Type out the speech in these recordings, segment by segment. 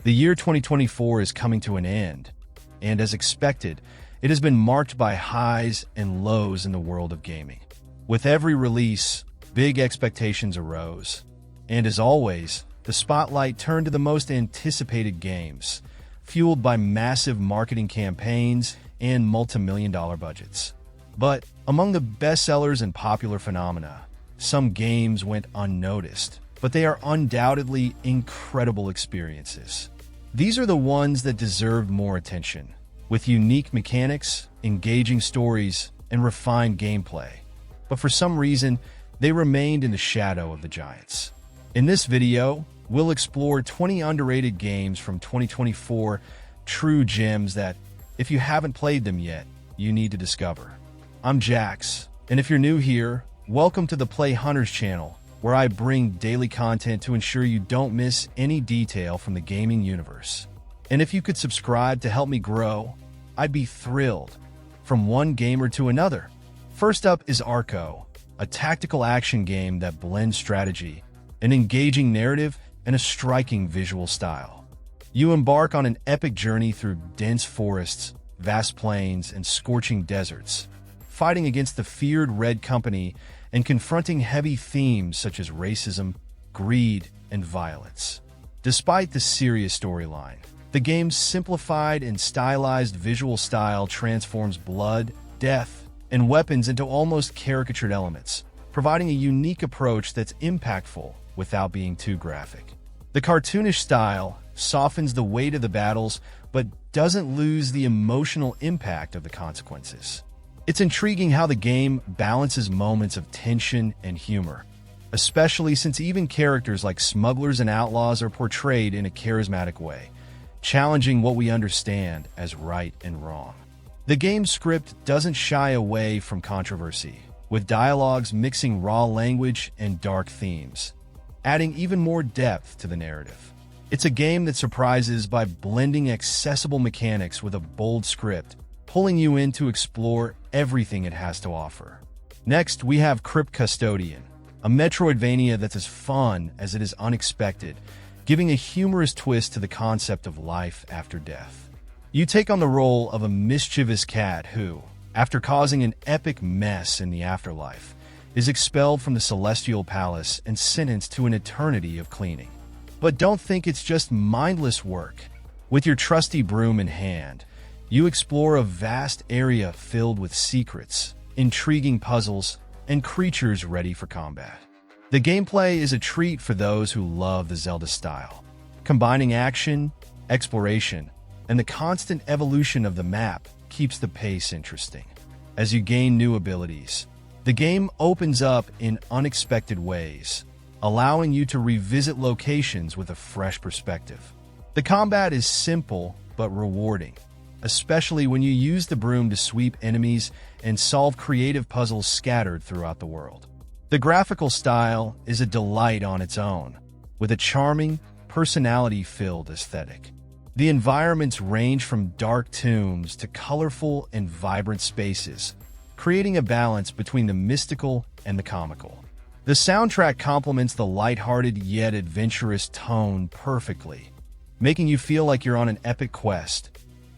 The year 2024 is coming to an end, and as expected, it has been marked by highs and lows in the world of gaming. With every release, big expectations arose, and as always, the spotlight turned to the most anticipated games, fueled by massive marketing campaigns and multi-million-dollar budgets. But among the bestsellers and popular phenomena, some games went unnoticed, but they are undoubtedly incredible experiences. These are the ones that deserved more attention, with unique mechanics, engaging stories, and refined gameplay. But for some reason, they remained in the shadow of the giants. In this video, we'll explore 20 underrated games from 2024, true gems that, if you haven't played them yet, you need to discover. I'm Jax, and if you're new here, welcome to the Play Hunters channel, where I bring daily content to ensure you don't miss any detail from the gaming universe. And if you could subscribe to help me grow, I'd be thrilled. From one gamer to another. First up is Arco, a tactical action game that blends strategy, an engaging narrative, and a striking visual style. You embark on an epic journey through dense forests, vast plains, and scorching deserts, fighting against the feared Red Company and confronting heavy themes such as racism, greed, and violence. Despite the serious storyline, the game's simplified and stylized visual style transforms blood, death, and weapons into almost caricatured elements, providing a unique approach that's impactful without being too graphic. The cartoonish style softens the weight of the battles, but doesn't lose the emotional impact of the consequences. It's intriguing how the game balances moments of tension and humor, especially since even characters like smugglers and outlaws are portrayed in a charismatic way, challenging what we understand as right and wrong. The game's script doesn't shy away from controversy, with dialogues mixing raw language and dark themes, adding even more depth to the narrative. It's a game that surprises by blending accessible mechanics with a bold script, pulling you in to explore everything it has to offer. Next, we have Crypt Custodian, a Metroidvania that's as fun as it is unexpected, giving a humorous twist to the concept of life after death. You take on the role of a mischievous cat who, after causing an epic mess in the afterlife, is expelled from the Celestial Palace and sentenced to an eternity of cleaning. But don't think it's just mindless work. With your trusty broom in hand, you explore a vast area filled with secrets, intriguing puzzles, and creatures ready for combat. The gameplay is a treat for those who love the Zelda style, combining action, exploration, and the constant evolution of the map keeps the pace interesting. As you gain new abilities, the game opens up in unexpected ways, allowing you to revisit locations with a fresh perspective. The combat is simple but rewarding, especially when you use the broom to sweep enemies and solve creative puzzles scattered throughout the world. The graphical style is a delight on its own, with a charming, personality-filled aesthetic. The environments range from dark tombs to colorful and vibrant spaces, creating a balance between the mystical and the comical. The soundtrack complements the lighthearted yet adventurous tone perfectly, making you feel like you're on an epic quest,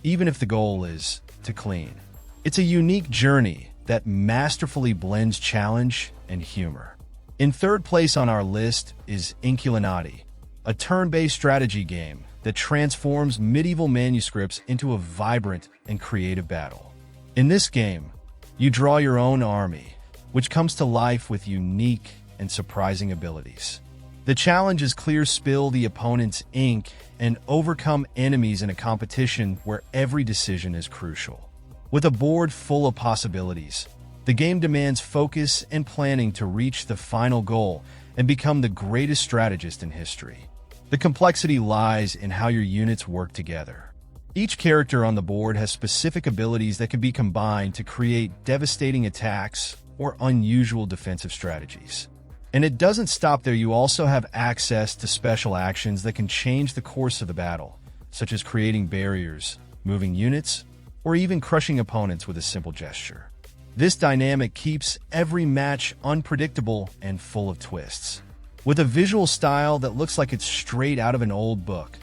even if the goal is to clean. It's a unique journey that masterfully blends challenge and humor. In third place on our list is Inkulinati, a turn-based strategy game that transforms medieval manuscripts into a vibrant and creative battle. In this game, you draw your own army, which comes to life with unique and surprising abilities. The challenge is spill the opponent's ink and overcome enemies in a competition where every decision is crucial. With a board full of possibilities, the game demands focus and planning to reach the final goal and become the greatest strategist in history. The complexity lies in how your units work together. Each character on the board has specific abilities that can be combined to create devastating attacks or unusual defensive strategies. And it doesn't stop there. You also have access to special actions that can change the course of the battle, such as creating barriers, moving units, or even crushing opponents with a simple gesture. This dynamic keeps every match unpredictable and full of twists. With a visual style that looks like it's straight out of an old book,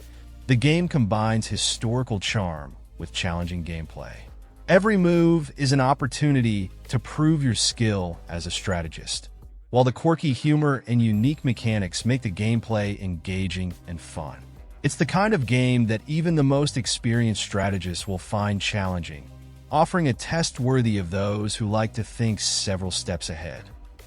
The game combines historical charm with challenging gameplay. Every move is an opportunity to prove your skill as a strategist, while the quirky humor and unique mechanics make the gameplay engaging and fun. It's the kind of game that even the most experienced strategists will find challenging, offering a test worthy of those who like to think several steps ahead.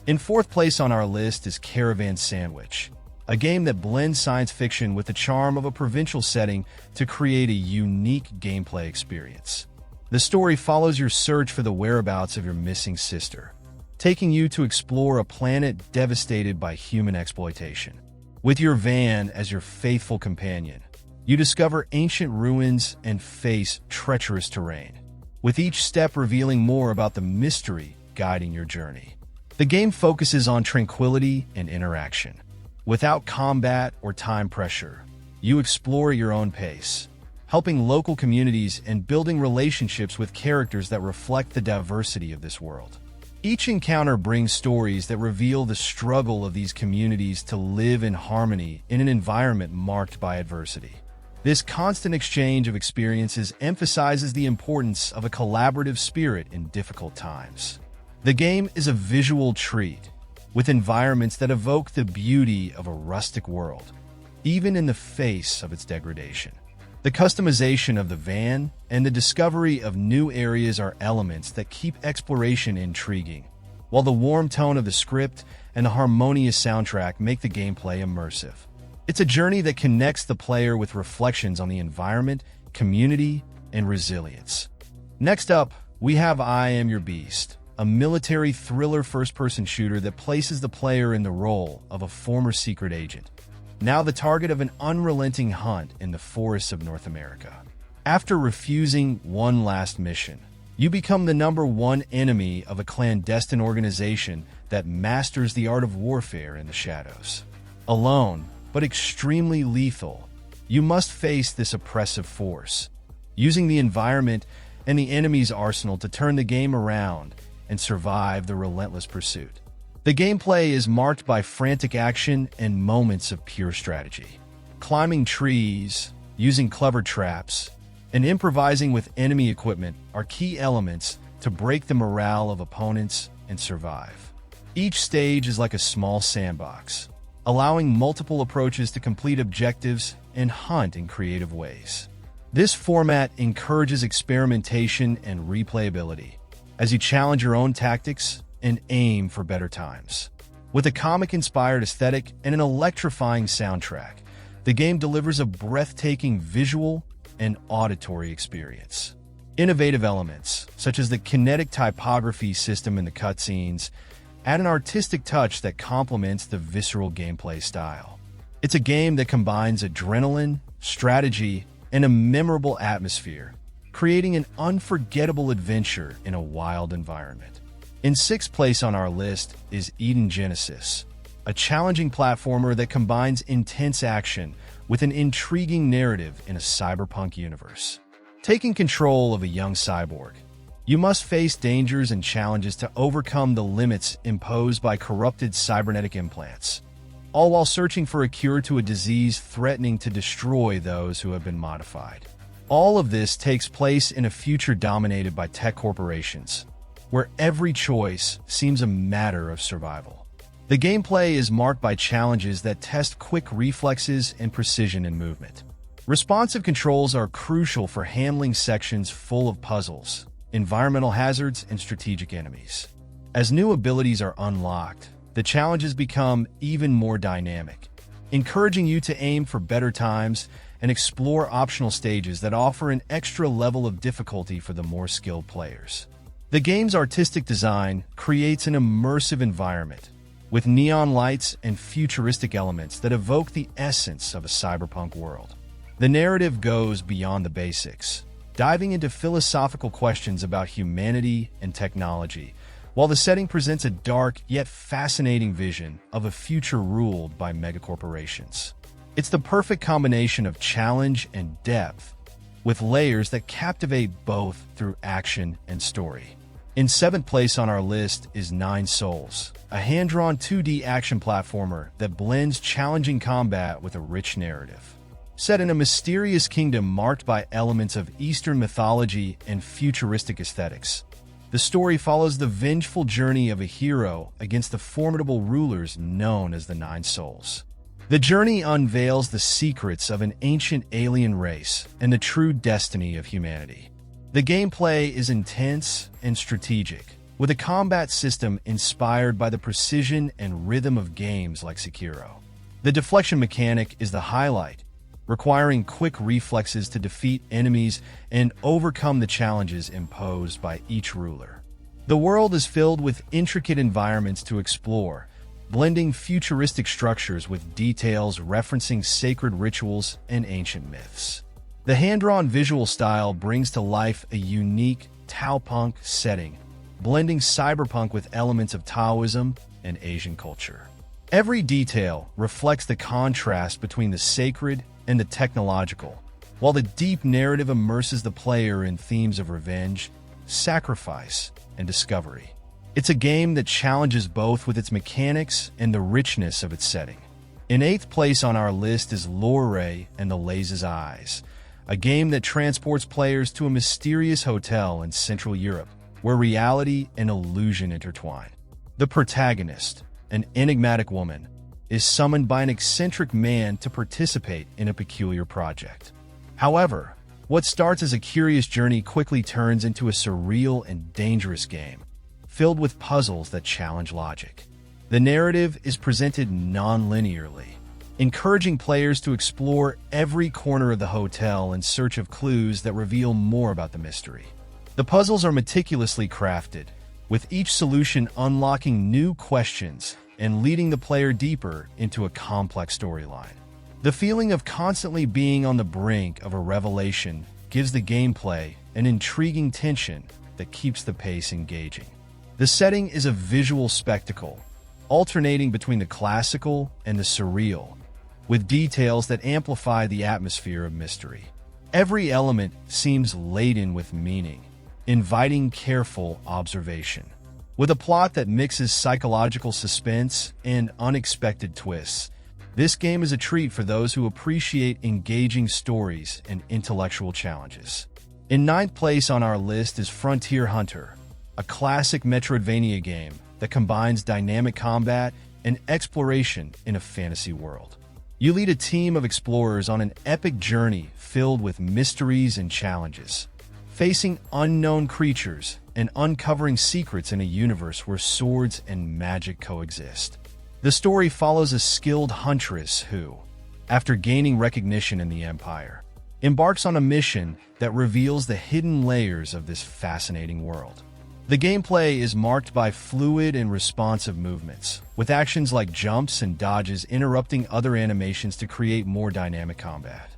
In fourth place on our list is Caravan Sandwich, a game that blends science fiction with the charm of a provincial setting to create a unique gameplay experience. The story follows your search for the whereabouts of your missing sister, taking you to explore a planet devastated by human exploitation. With your van as your faithful companion, you discover ancient ruins and face treacherous terrain, with each step revealing more about the mystery guiding your journey. The game focuses on tranquility and interaction. Without combat or time pressure, you explore at your own pace, helping local communities and building relationships with characters that reflect the diversity of this world. Each encounter brings stories that reveal the struggle of these communities to live in harmony in an environment marked by adversity. This constant exchange of experiences emphasizes the importance of a collaborative spirit in difficult times. The game is a visual treat, with environments that evoke the beauty of a rustic world, even in the face of its degradation. The customization of the van and the discovery of new areas are elements that keep exploration intriguing, while the warm tone of the script and the harmonious soundtrack make the gameplay immersive. It's a journey that connects the player with reflections on the environment, community, and resilience. Next up, we have I Am Your Beast, a military thriller first-person shooter that places the player in the role of a former secret agent, now the target of an unrelenting hunt in the forests of North America. After refusing one last mission, you become the #1 enemy of a clandestine organization that masters the art of warfare in the shadows. Alone, but extremely lethal, you must face this oppressive force, using the environment and the enemy's arsenal to turn the game around and survive the relentless pursuit. The gameplay is marked by frantic action and moments of pure strategy. Climbing trees, using clever traps, and improvising with enemy equipment are key elements to break the morale of opponents and survive. Each stage is like a small sandbox, allowing multiple approaches to complete objectives and hunt in creative ways. This format encourages experimentation and replayability, as you challenge your own tactics and aim for better times. With a comic-inspired aesthetic and an electrifying soundtrack, the game delivers a breathtaking visual and auditory experience. Innovative elements, such as the kinetic typography system in the cutscenes, add an artistic touch that complements the visceral gameplay style. It's a game that combines adrenaline, strategy, and a memorable atmosphere, creating an unforgettable adventure in a wild environment. In sixth place on our list is Eden Genesis, a challenging platformer that combines intense action with an intriguing narrative in a cyberpunk universe. Taking control of a young cyborg, you must face dangers and challenges to overcome the limits imposed by corrupted cybernetic implants, all while searching for a cure to a disease threatening to destroy those who have been modified. All of this takes place in a future dominated by tech corporations, where every choice seems a matter of survival. The gameplay is marked by challenges that test quick reflexes and precision in movement. Responsive controls are crucial for handling sections full of puzzles, environmental hazards, and strategic enemies. As new abilities are unlocked, the challenges become even more dynamic, encouraging you to aim for better times and explore optional stages that offer an extra level of difficulty for the more skilled players. The game's artistic design creates an immersive environment, with neon lights and futuristic elements that evoke the essence of a cyberpunk world. The narrative goes beyond the basics, diving into philosophical questions about humanity and technology, while the setting presents a dark yet fascinating vision of a future ruled by megacorporations. It's the perfect combination of challenge and depth, with layers that captivate both through action and story. In seventh place on our list is Nine Souls, a hand-drawn 2D action platformer that blends challenging combat with a rich narrative. Set in a mysterious kingdom marked by elements of Eastern mythology and futuristic aesthetics, the story follows the vengeful journey of a hero against the formidable rulers known as the Nine Souls. The journey unveils the secrets of an ancient alien race and the true destiny of humanity. The gameplay is intense and strategic, with a combat system inspired by the precision and rhythm of games like Sekiro. The deflection mechanic is the highlight, requiring quick reflexes to defeat enemies and overcome the challenges imposed by each ruler. The world is filled with intricate environments to explore, blending futuristic structures with details referencing sacred rituals and ancient myths. The hand-drawn visual style brings to life a unique Taopunk setting, blending cyberpunk with elements of Taoism and Asian culture. Every detail reflects the contrast between the sacred and the technological, while the deep narrative immerses the player in themes of revenge, sacrifice, and discovery. It's a game that challenges both with its mechanics and the richness of its setting. In 8th place on our list is Lorelei and the Laze's Eyes, a game that transports players to a mysterious hotel in Central Europe, where reality and illusion intertwine. The protagonist, an enigmatic woman, is summoned by an eccentric man to participate in a peculiar project. However, what starts as a curious journey quickly turns into a surreal and dangerous game, filled with puzzles that challenge logic. The narrative is presented non-linearly, encouraging players to explore every corner of the hotel in search of clues that reveal more about the mystery. The puzzles are meticulously crafted, with each solution unlocking new questions and leading the player deeper into a complex storyline. The feeling of constantly being on the brink of a revelation gives the gameplay an intriguing tension that keeps the pace engaging. The setting is a visual spectacle, alternating between the classical and the surreal, with details that amplify the atmosphere of mystery. Every element seems laden with meaning, inviting careful observation. With a plot that mixes psychological suspense and unexpected twists, this game is a treat for those who appreciate engaging stories and intellectual challenges. In 9th place on our list is Frontier Hunter, a classic Metroidvania game that combines dynamic combat and exploration in a fantasy world. You lead a team of explorers on an epic journey filled with mysteries and challenges, facing unknown creatures and uncovering secrets in a universe where swords and magic coexist. The story follows a skilled huntress who, after gaining recognition in the Empire, embarks on a mission that reveals the hidden layers of this fascinating world. The gameplay is marked by fluid and responsive movements, with actions like jumps and dodges interrupting other animations to create more dynamic combat.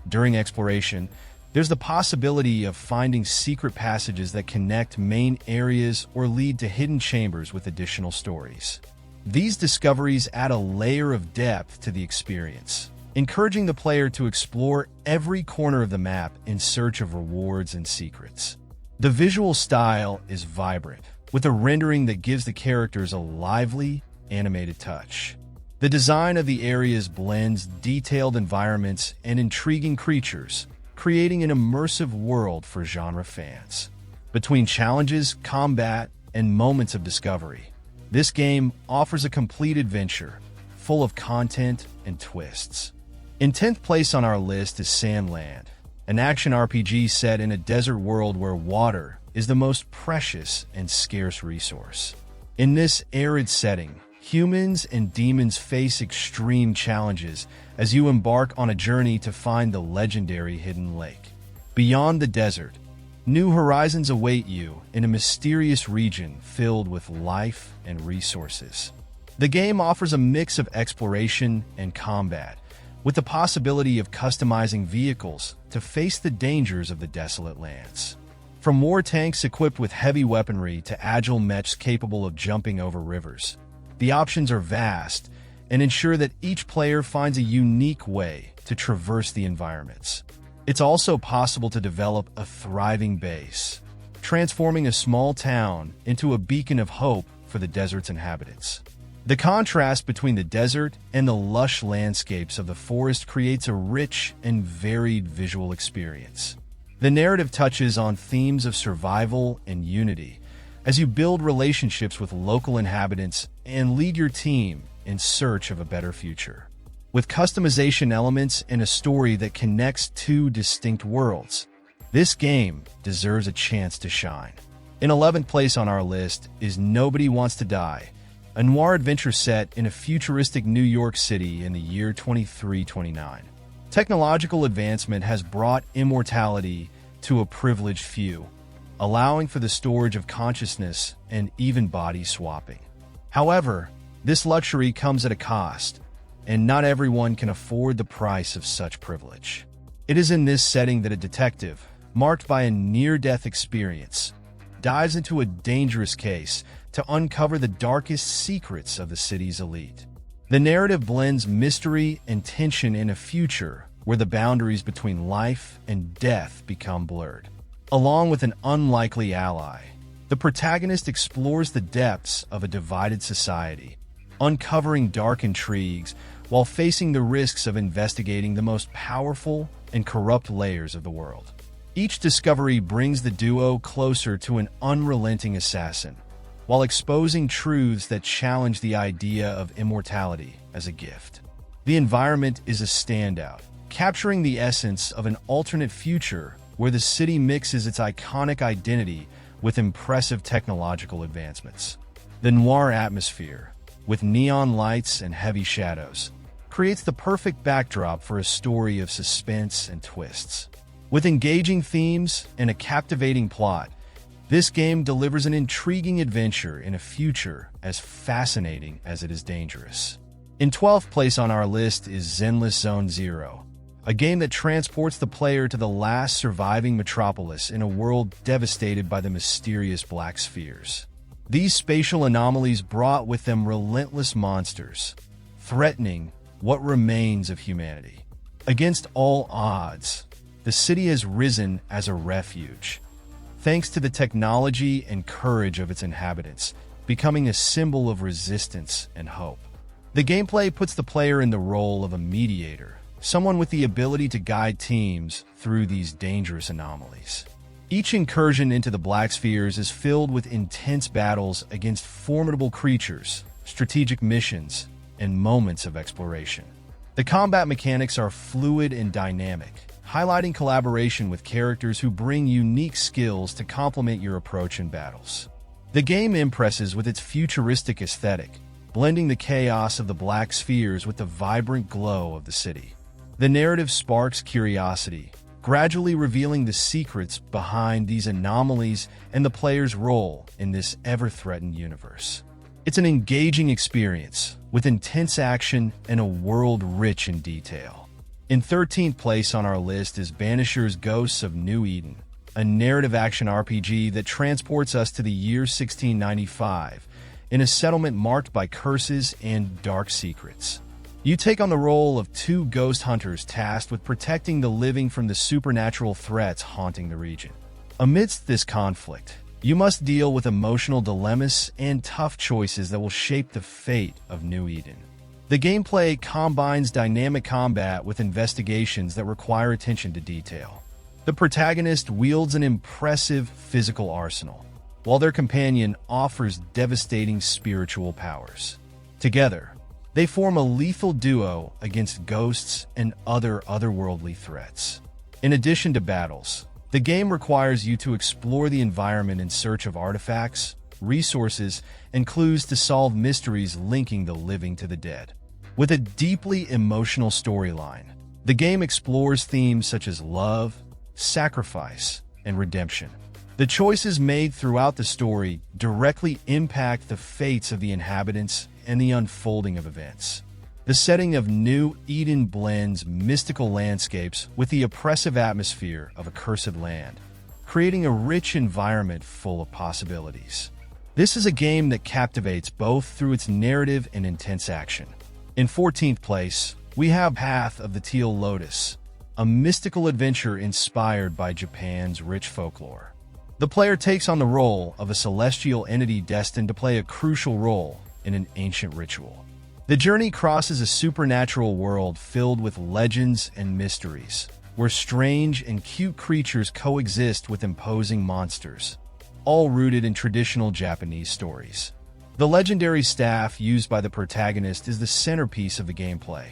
During exploration, there's the possibility of finding secret passages that connect main areas or lead to hidden chambers with additional stories. These discoveries add a layer of depth to the experience, encouraging the player to explore every corner of the map in search of rewards and secrets. The visual style is vibrant, with a rendering that gives the characters a lively, animated touch. The design of the areas blends detailed environments and intriguing creatures, creating an immersive world for genre fans. Between challenges, combat, and moments of discovery, this game offers a complete adventure, full of content and twists. In 10th place on our list is Sandland, an action RPG set in a desert world where water is the most precious and scarce resource. In this arid setting, humans and demons face extreme challenges as you embark on a journey to find the legendary hidden lake. Beyond the desert, new horizons await you in a mysterious region filled with life and resources. The game offers a mix of exploration and combat, with the possibility of customizing vehicles to face the dangers of the desolate lands. From war tanks equipped with heavy weaponry to agile mechs capable of jumping over rivers, the options are vast and ensure that each player finds a unique way to traverse the environments. It's also possible to develop a thriving base, transforming a small town into a beacon of hope for the desert's inhabitants. The contrast between the desert and the lush landscapes of the forest creates a rich and varied visual experience. The narrative touches on themes of survival and unity as you build relationships with local inhabitants and lead your team in search of a better future. With customization elements and a story that connects two distinct worlds, this game deserves a chance to shine. In 11th place on our list is Nobody Wants to Die, a noir adventure set in a futuristic New York City in the year 2329. Technological advancement has brought immortality to a privileged few, allowing for the storage of consciousness and even body swapping. However, this luxury comes at a cost, and not everyone can afford the price of such privilege. It is in this setting that a detective, marked by a near-death experience, dives into a dangerous case to uncover the darkest secrets of the city's elite. The narrative blends mystery and tension in a future where the boundaries between life and death become blurred. Along with an unlikely ally, the protagonist explores the depths of a divided society, uncovering dark intrigues while facing the risks of investigating the most powerful and corrupt layers of the world. Each discovery brings the duo closer to an unrelenting assassin, while exposing truths that challenge the idea of immortality as a gift. The environment is a standout, capturing the essence of an alternate future where the city mixes its iconic identity with impressive technological advancements. The noir atmosphere, with neon lights and heavy shadows, creates the perfect backdrop for a story of suspense and twists. With engaging themes and a captivating plot, this game delivers an intriguing adventure in a future as fascinating as it is dangerous. In 12th place on our list is Zenless Zone Zero, a game that transports the player to the last surviving metropolis in a world devastated by the mysterious black spheres. These spatial anomalies brought with them relentless monsters, threatening what remains of humanity. Against all odds, the city has risen as a refuge, thanks to the technology and courage of its inhabitants, becoming a symbol of resistance and hope. The gameplay puts the player in the role of a mediator, someone with the ability to guide teams through these dangerous anomalies. Each incursion into the Black Spheres is filled with intense battles against formidable creatures, strategic missions, and moments of exploration. The combat mechanics are fluid and dynamic, highlighting collaboration with characters who bring unique skills to complement your approach in battles. The game impresses with its futuristic aesthetic, blending the chaos of the Black Spheres with the vibrant glow of the city. The narrative sparks curiosity, gradually revealing the secrets behind these anomalies and the player's role in this ever-threatened universe. It's an engaging experience, with intense action and a world rich in detail. In 13th place on our list is Banishers Ghosts of New Eden, a narrative action RPG that transports us to the year 1695 in a settlement marked by curses and dark secrets. You take on the role of two ghost hunters tasked with protecting the living from the supernatural threats haunting the region. Amidst this conflict, you must deal with emotional dilemmas and tough choices that will shape the fate of New Eden. The gameplay combines dynamic combat with investigations that require attention to detail. The protagonist wields an impressive physical arsenal, while their companion offers devastating spiritual powers. Together, they form a lethal duo against ghosts and other otherworldly threats. In addition to battles, the game requires you to explore the environment in search of artifacts, resources, and clues to solve mysteries linking the living to the dead. With a deeply emotional storyline, the game explores themes such as love, sacrifice, and redemption. The choices made throughout the story directly impact the fates of the inhabitants and the unfolding of events. The setting of New Eden blends mystical landscapes with the oppressive atmosphere of a cursed land, creating a rich environment full of possibilities. This is a game that captivates both through its narrative and intense action. In 14th place, we have Path of the Teal Lotus, a mystical adventure inspired by Japan's rich folklore. The player takes on the role of a celestial entity destined to play a crucial role in an ancient ritual. The journey crosses a supernatural world filled with legends and mysteries, where strange and cute creatures coexist with imposing monsters, all rooted in traditional Japanese stories. The legendary staff used by the protagonist is the centerpiece of the gameplay,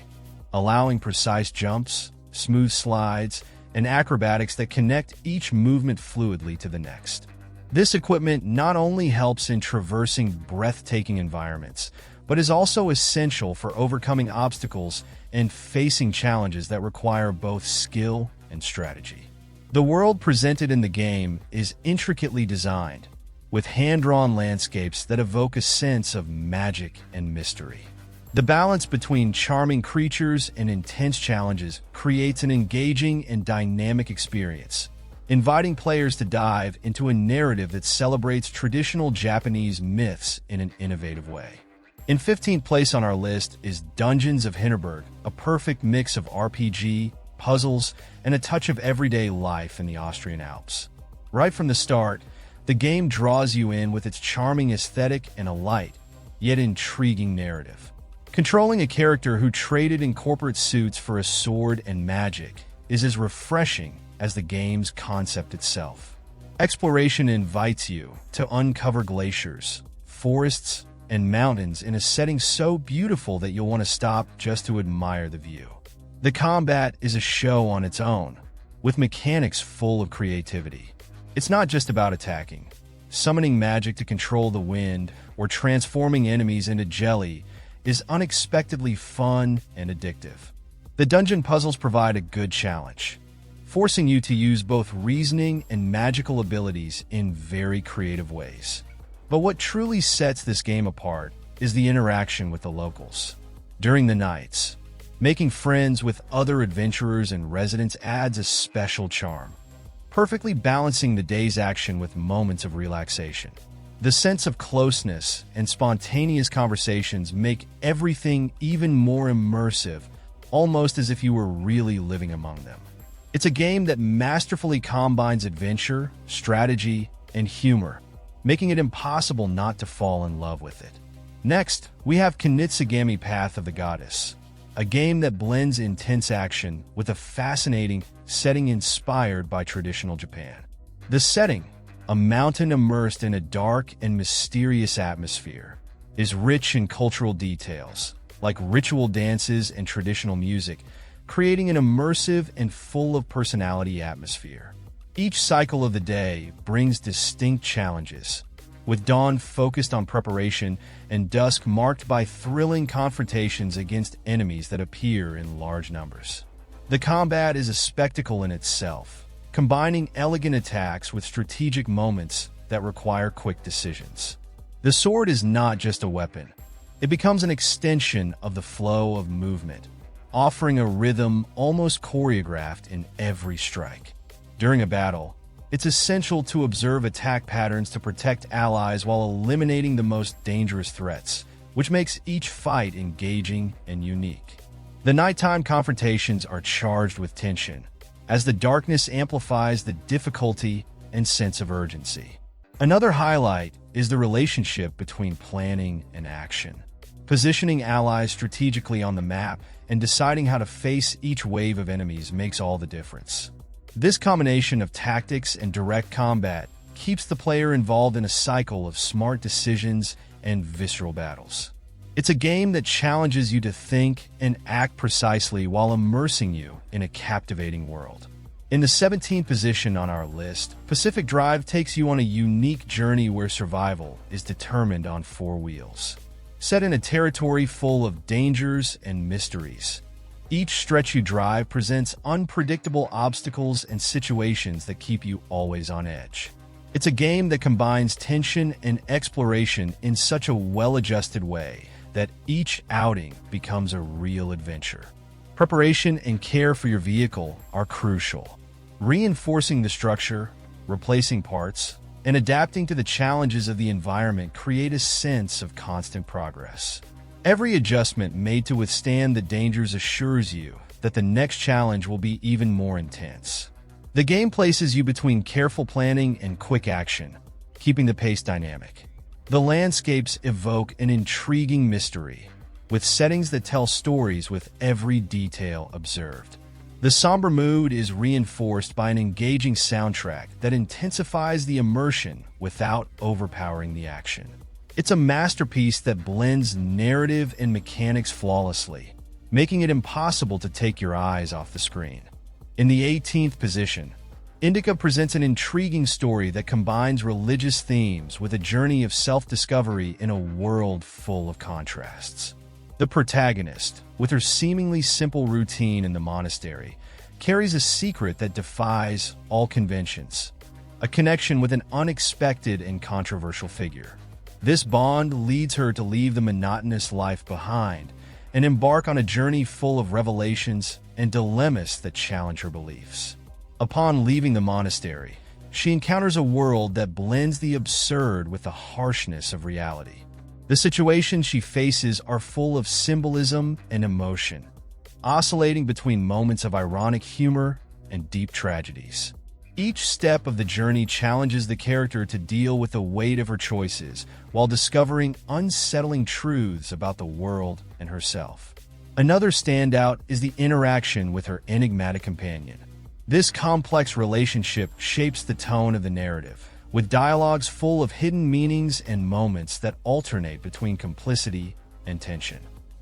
allowing precise jumps, smooth slides, and acrobatics that connect each movement fluidly to the next. This equipment not only helps in traversing breathtaking environments, but is also essential for overcoming obstacles and facing challenges that require both skill and strategy. The world presented in the game is intricately designed, with hand-drawn landscapes that evoke a sense of magic and mystery. The balance between charming creatures and intense challenges creates an engaging and dynamic experience, inviting players to dive into a narrative that celebrates traditional Japanese myths in an innovative way. In 15th place on our list is Dungeons of Hinterberg, a perfect mix of RPG, puzzles, and a touch of everyday life in the Austrian Alps. Right from the start, the game draws you in with its charming aesthetic and a light, yet intriguing narrative. Controlling a character who traded in corporate suits for a sword and magic is as refreshing as the game's concept itself. Exploration invites you to uncover glaciers, forests, and mountains in a setting so beautiful that you'll want to stop just to admire the view. The combat is a show on its own, with mechanics full of creativity. It's not just about attacking. Summoning magic to control the wind or transforming enemies into jelly is unexpectedly fun and addictive. The dungeon puzzles provide a good challenge, forcing you to use both reasoning and magical abilities in very creative ways. But what truly sets this game apart is the interaction with the locals. During the nights, making friends with other adventurers and residents adds a special charm, perfectly balancing the day's action with moments of relaxation. The sense of closeness and spontaneous conversations make everything even more immersive, almost as if you were really living among them. It's a game that masterfully combines adventure, strategy, and humor, making it impossible not to fall in love with it. Next, we have Kunitsu-Gami Path of the Goddess, a game that blends intense action with a fascinating setting inspired by traditional Japan. The setting, a mountain immersed in a dark and mysterious atmosphere, is rich in cultural details, like ritual dances and traditional music, creating an immersive and full of personality atmosphere. Each cycle of the day brings distinct challenges, with dawn focused on preparation and dusk marked by thrilling confrontations against enemies that appear in large numbers. The combat is a spectacle in itself, combining elegant attacks with strategic moments that require quick decisions. The sword is not just a weapon. It becomes an extension of the flow of movement, offering a rhythm almost choreographed in every strike. During a battle, it's essential to observe attack patterns to protect allies while eliminating the most dangerous threats, which makes each fight engaging and unique. The nighttime confrontations are charged with tension, as the darkness amplifies the difficulty and sense of urgency. Another highlight is the relationship between planning and action. Positioning allies strategically on the map and deciding how to face each wave of enemies makes all the difference. This combination of tactics and direct combat keeps the player involved in a cycle of smart decisions and visceral battles. It's a game that challenges you to think and act precisely while immersing you in a captivating world. In the 17th position on our list, Pacific Drive takes you on a unique journey where survival is determined on four wheels. Set in a territory full of dangers and mysteries, each stretch you drive presents unpredictable obstacles and situations that keep you always on edge. It's a game that combines tension and exploration in such a well-adjusted way that each outing becomes a real adventure. Preparation and care for your vehicle are crucial. Reinforcing the structure, replacing parts, and adapting to the challenges of the environment create a sense of constant progress. Every adjustment made to withstand the dangers assures you that the next challenge will be even more intense. The game places you between careful planning and quick action, keeping the pace dynamic. The landscapes evoke an intriguing mystery, with settings that tell stories with every detail observed. The somber mood is reinforced by an engaging soundtrack that intensifies the immersion without overpowering the action. It's a masterpiece that blends narrative and mechanics flawlessly, making it impossible to take your eyes off the screen. In the 18th position, Indika presents an intriguing story that combines religious themes with a journey of self-discovery in a world full of contrasts. The protagonist, with her seemingly simple routine in the monastery, carries a secret that defies all conventions, a connection with an unexpected and controversial figure. This bond leads her to leave the monotonous life behind and embark on a journey full of revelations and dilemmas that challenge her beliefs. Upon leaving the monastery, she encounters a world that blends the absurd with the harshness of reality. The situations she faces are full of symbolism and emotion, oscillating between moments of ironic humor and deep tragedies. Each step of the journey challenges the character to deal with the weight of her choices while discovering unsettling truths about the world and herself. Another standout is the interaction with her enigmatic companion. This complex relationship shapes the tone of the narrative, with dialogues full of hidden meanings and moments that alternate between complicity and tension.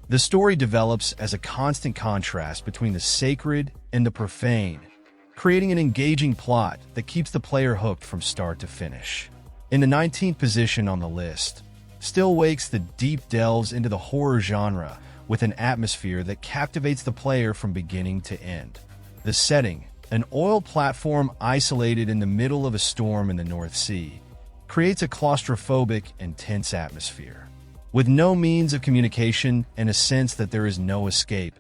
The story develops as a constant contrast between the sacred and the profane, creating an engaging plot that keeps the player hooked from start to finish. In the 19th position on the list, Still Wakes the deep delves into the horror genre with an atmosphere that captivates the player from beginning to end. The setting, an oil platform isolated in the middle of a storm in the North Sea, creates a claustrophobic and tense atmosphere. With no means of communication and a sense that there is no escape,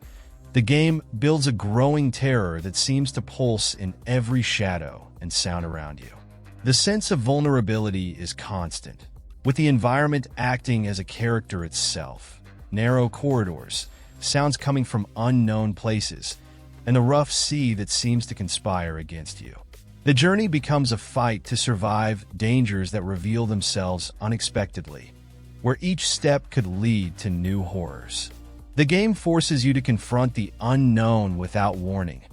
the game builds a growing terror that seems to pulse in every shadow and sound around you. The sense of vulnerability is constant, with the environment acting as a character itself. Narrow corridors, sounds coming from unknown places, and the rough sea that seems to conspire against you. The journey becomes a fight to survive dangers that reveal themselves unexpectedly, where each step could lead to new horrors. The game forces you to confront the unknown without warning,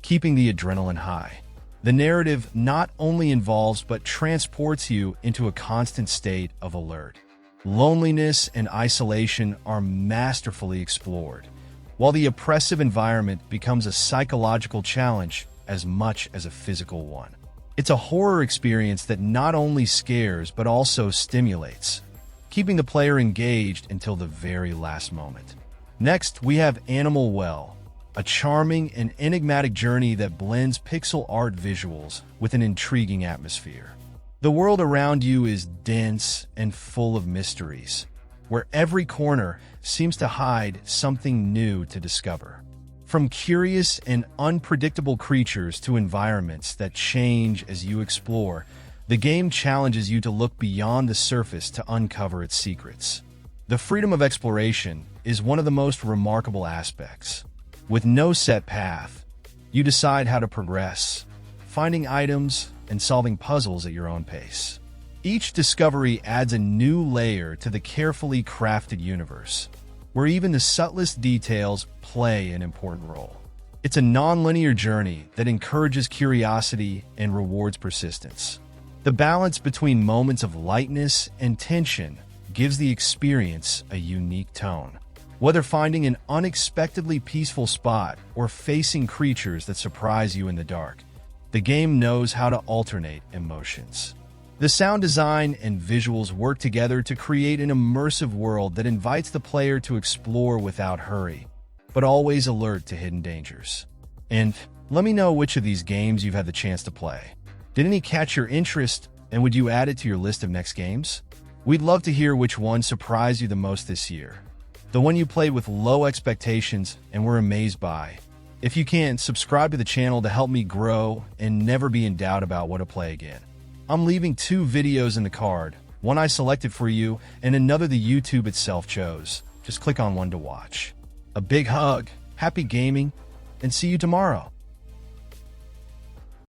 keeping the adrenaline high. The narrative not only involves but transports you into a constant state of alert. Loneliness and isolation are masterfully explored, while the oppressive environment becomes a psychological challenge as much as a physical one. It's a horror experience that not only scares but also stimulates, keeping the player engaged until the very last moment. Next, we have Animal Well, a charming and enigmatic journey that blends pixel art visuals with an intriguing atmosphere. The world around you is dense and full of mysteries, where every corner seems to hide something new to discover. From curious and unpredictable creatures to environments that change as you explore, the game challenges you to look beyond the surface to uncover its secrets. The freedom of exploration is one of the most remarkable aspects. With no set path, you decide how to progress, finding items and solving puzzles at your own pace. Each discovery adds a new layer to the carefully crafted universe, where even the subtlest details play an important role. It's a non-linear journey that encourages curiosity and rewards persistence. The balance between moments of lightness and tension gives the experience a unique tone. Whether finding an unexpectedly peaceful spot or facing creatures that surprise you in the dark, the game knows how to alternate emotions. The sound design and visuals work together to create an immersive world that invites the player to explore without hurry, but always alert to hidden dangers. And let me know which of these games you've had the chance to play. Did any catch your interest, and would you add it to your list of next games? We'd love to hear which one surprised you the most this year, the one you played with low expectations and were amazed by. If you can, subscribe to the channel to help me grow and never be in doubt about what to play again. I'm leaving 2 videos in the card, one I selected for you and another the YouTube itself chose. Just click on one to watch. A big hug, happy gaming, and see you tomorrow.